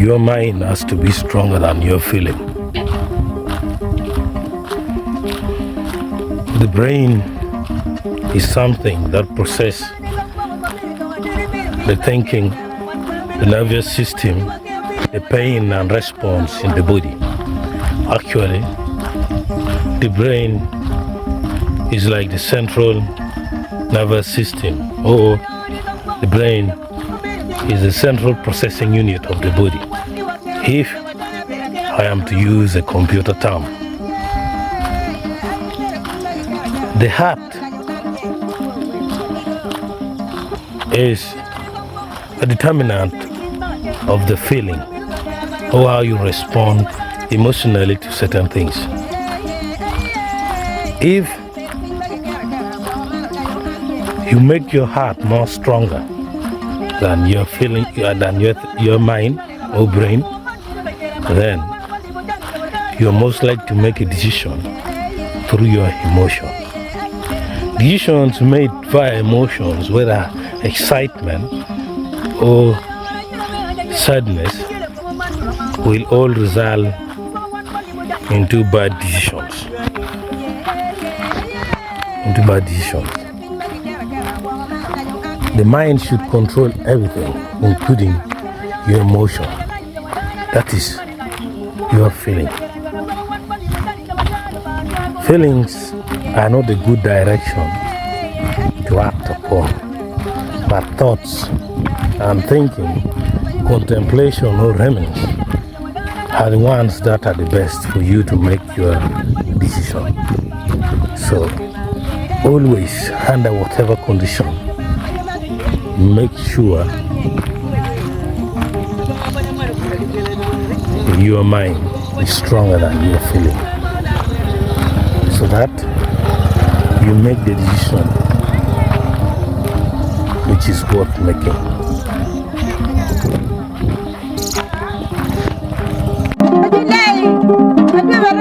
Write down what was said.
your mind has to be stronger than your feeling. The brain is something that processes the thinking, the nervous system, the pain and response in the body. Actually, the brain is like the central nervous system, or the brain is the central processing unit of the body, if I am to use a computer term. The heart is a determinant of the feeling or how you respond emotionally to certain things. If you make your heart more stronger than your feeling, than your mind or brain, then you're most likely to make a decision through your emotion. Decisions made via emotions, whether excitement or sadness, will all result into bad decisions. The mind should control everything, including your emotion. That is your feeling. Feelings are not a good direction to act upon, but thoughts and thinking, contemplation or reminiscence are the ones that are the best for you to make your decision. So always, under whatever condition, make sure your mind is stronger than your feeling, so that you make the decision which is worth making.